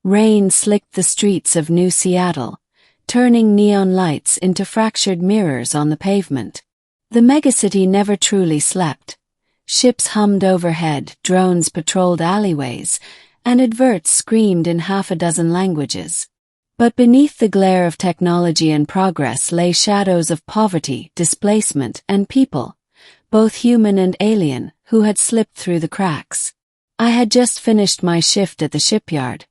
Rain slicked the streets of New Seattle, turning neon lights into fractured mirrors on the pavement. The megacity never truly slept. Ships hummed overhead, drones patrolled alleyways, and adverts screamed in half a dozen languages. But beneath the glare of technology and progress lay shadows of poverty, displacement, and people, both human and alien, who had slipped through the cracks. I had just finished my shift at the shipyard,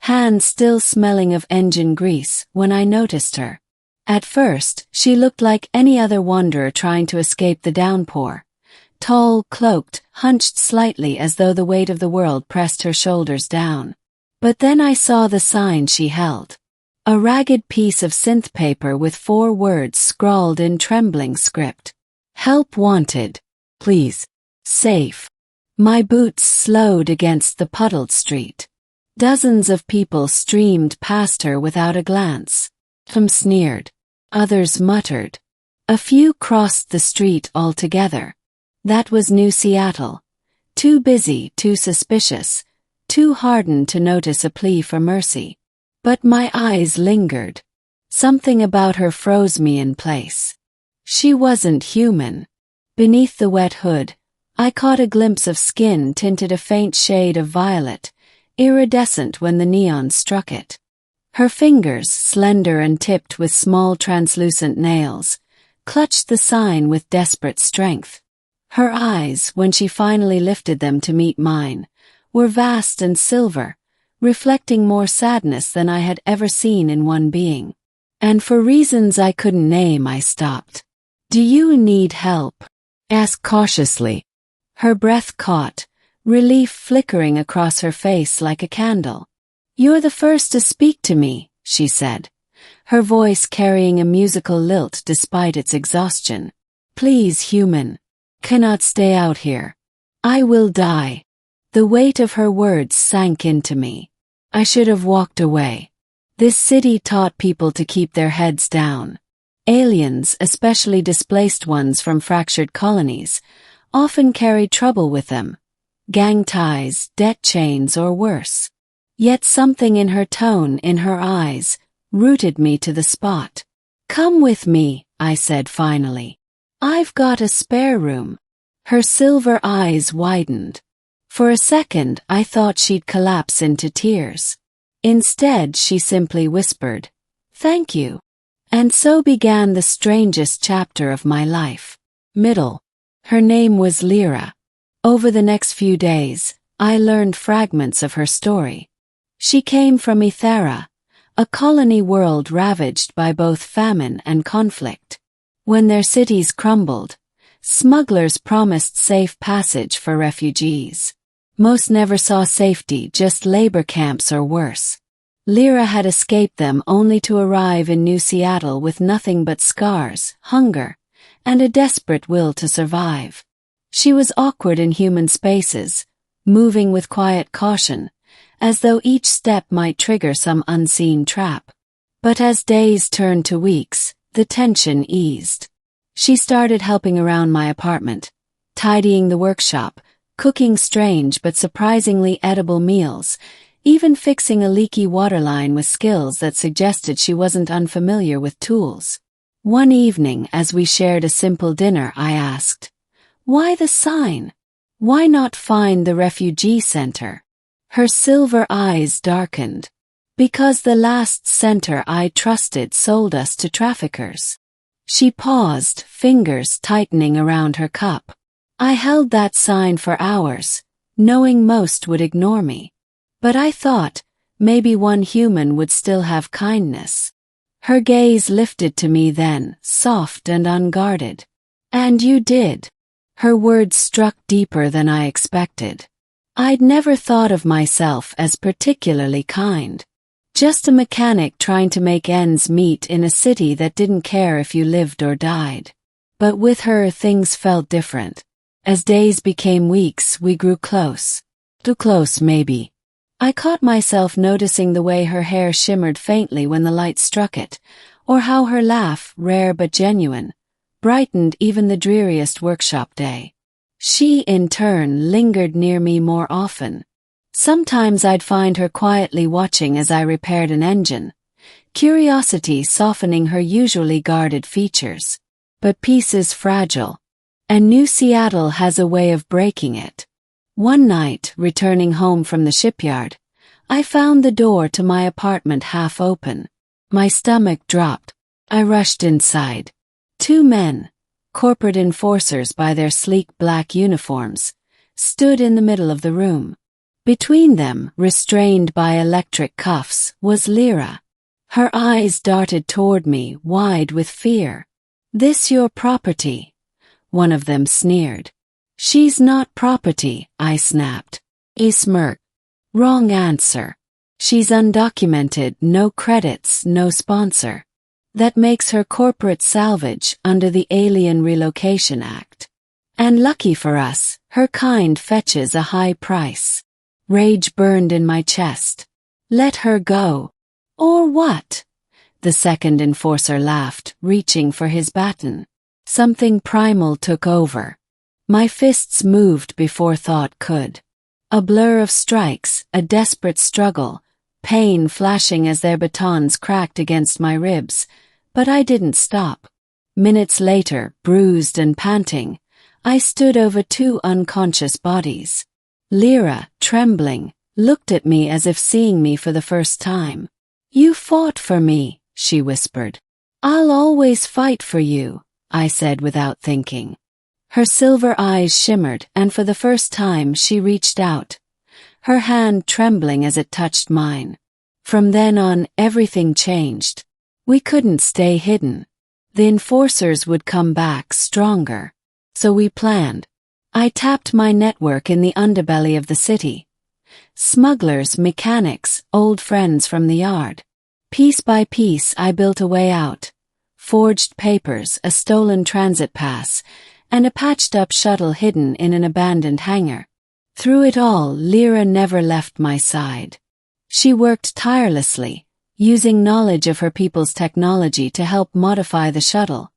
hands still smelling of engine grease, when I noticed her. At first, she looked like any other wanderer trying to escape the downpour. Tall, cloaked, hunched slightly as though the weight of the world pressed her shoulders down. But then I saw the sign she held. A ragged piece of synth paper with 4 words scrawled in trembling script. Help wanted. Please. Safe. My boots slowed against the puddled street. Dozens of people streamed past her without a glance. Some sneered. Others muttered. A few crossed the street altogether. That was New Seattle. Too busy, too suspicious, too hardened to notice a plea for mercy. But my eyes lingered. Something about her froze me in place. She wasn't human. Beneath the wet hood, I caught a glimpse of skin tinted a faint shade of violet, iridescent when the neon struck it. Her fingers, slender and tipped with small translucent nails, clutched the sign with desperate strength. Her eyes, when she finally lifted them to meet mine, were vast and silver, reflecting more sadness than I had ever seen in one being. And for reasons I couldn't name, I stopped. "Do you need help?" asked cautiously. Her breath caught, relief flickering across her face like a candle. "You're the first to speak to me," she said, her voice carrying a musical lilt despite its exhaustion. "Please, human. Cannot stay out here. I will die." The weight of her words sank into me. I should have walked away. This city taught people to keep their heads down. Aliens, especially displaced ones from fractured colonies, often carried trouble with them. Gang ties, debt chains, or worse. Yet something in her tone, in her eyes, rooted me to the spot. "Come with me," I said finally. "I've got a spare room." Her silver eyes widened. For a second, I thought she'd collapse into tears. Instead, she simply whispered, "Thank you." And so began the strangest chapter of my life. Middle. Her name was Lyra. Over the next few days, I learned fragments of her story. She came from Ethera, a colony world ravaged by both famine and conflict. When their cities crumbled, smugglers promised safe passage for refugees. Most never saw safety, just labor camps or worse. Lyra had escaped them only to arrive in New Seattle with nothing but scars, hunger, and a desperate will to survive. She was awkward in human spaces, moving with quiet caution, as though each step might trigger some unseen trap. But as days turned to weeks, the tension eased. She started helping around my apartment, tidying the workshop, cooking strange but surprisingly edible meals, even fixing a leaky water line with skills that suggested she wasn't unfamiliar with tools. One evening, as we shared a simple dinner, I asked, "Why the sign? Why not find the refugee center?" Her silver eyes darkened. "Because the last center I trusted sold us to traffickers." She paused, fingers tightening around her cup. I held that sign for hours, knowing most would ignore me. But I thought, maybe one human would still have kindness. Her gaze lifted to me then, soft and unguarded. "And you did." Her words struck deeper than I expected. I'd never thought of myself as particularly kind. Just a mechanic trying to make ends meet in a city that didn't care if you lived or died. But with her, things felt different. As days became weeks, we grew close. Too close, maybe. I caught myself noticing the way her hair shimmered faintly when the light struck it, or how her laugh, rare but genuine, brightened even the dreariest workshop day. She, in turn, lingered near me more often. Sometimes I'd find her quietly watching as I repaired an engine, curiosity softening her usually guarded features. But peace is fragile, and New Seattle has a way of breaking it. One night, returning home from the shipyard, I found the door to my apartment half open. My stomach dropped. I rushed inside. Two men, corporate enforcers by their sleek black uniforms, stood in the middle of the room. Between them, restrained by electric cuffs, was Lyra. Her eyes darted toward me, wide with fear. "This your property?" one of them sneered. "She's not property," I snapped. He smirked. "Wrong answer. She's undocumented, no credits, no sponsor. That makes her corporate salvage under the Alien Relocation Act. And lucky for us, her kind fetches a high price." Rage burned in my chest. "Let her go." "Or what?" The second enforcer laughed, reaching for his baton. Something primal took over. My fists moved before thought could. A blur of strikes, a desperate struggle, pain flashing as their batons cracked against my ribs, but I didn't stop. Minutes later, bruised and panting, I stood over two unconscious bodies. Lyra, trembling, looked at me as if seeing me for the first time. "You fought for me," she whispered. "I'll always fight for you," I said without thinking. Her silver eyes shimmered, and for the first time she reached out, her hand trembling as it touched mine. From then on, everything changed. We couldn't stay hidden. The enforcers would come back stronger. So we planned. I tapped my network in the underbelly of the city. Smugglers, mechanics, old friends from the yard. Piece by piece I built a way out. Forged papers, a stolen transit pass, and a patched-up shuttle hidden in an abandoned hangar. Through it all, Lyra never left my side. She worked tirelessly, using knowledge of her people's technology to help modify the shuttle.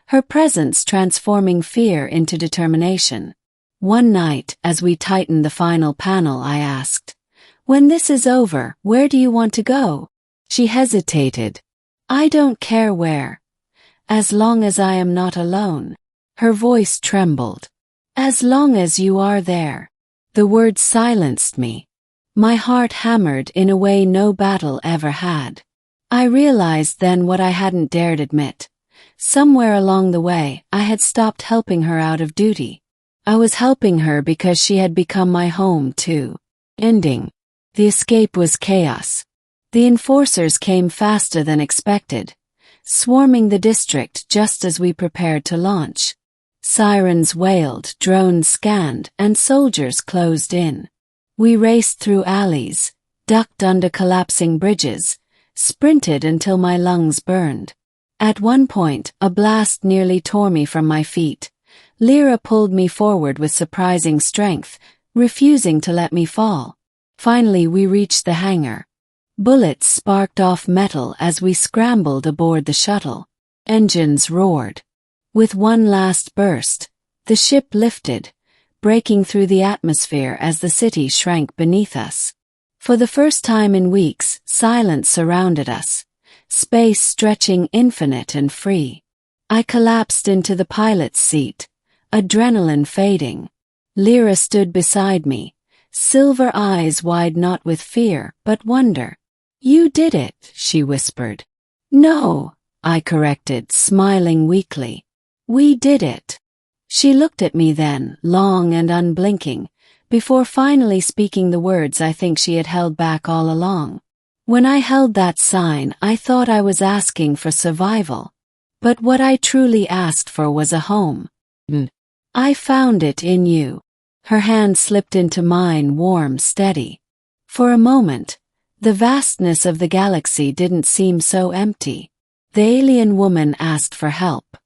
Her presence transforming fear into determination. One night, as we tightened the final panel, I asked, "When this is over, where do you want to go?" She hesitated. "I don't care where. As long as I am not alone." Her voice trembled. "As long as you are there." The words silenced me. My heart hammered in a way no battle ever had. I realized then what I hadn't dared admit. Somewhere along the way, I had stopped helping her out of duty. I was helping her because she had become my home too. Ending. The escape was chaos. The enforcers came faster than expected, swarming the district just as we prepared to launch. Sirens wailed, drones scanned, and soldiers closed in. We raced through alleys, ducked under collapsing bridges, sprinted until my lungs burned. At one point, a blast nearly tore me from my feet. Lyra pulled me forward with surprising strength, refusing to let me fall. Finally, we reached the hangar. Bullets sparked off metal as we scrambled aboard the shuttle. Engines roared. With one last burst, the ship lifted, breaking through the atmosphere as the city shrank beneath us. For the first time in weeks, silence surrounded us, space stretching infinite and free. I collapsed into the pilot's seat, adrenaline fading. Lyra stood beside me, silver eyes wide not with fear but wonder. "You did it," she whispered. "No," I corrected, smiling weakly. "We did it." She looked at me then, long and unblinking, before finally speaking the words I think she had held back all along. When I held that sign, I thought I was asking for survival. But what I truly asked for was a home. "I found it in you." Her hand slipped into mine, warm, steady. For a moment, the vastness of the galaxy didn't seem so empty. The alien woman asked for help.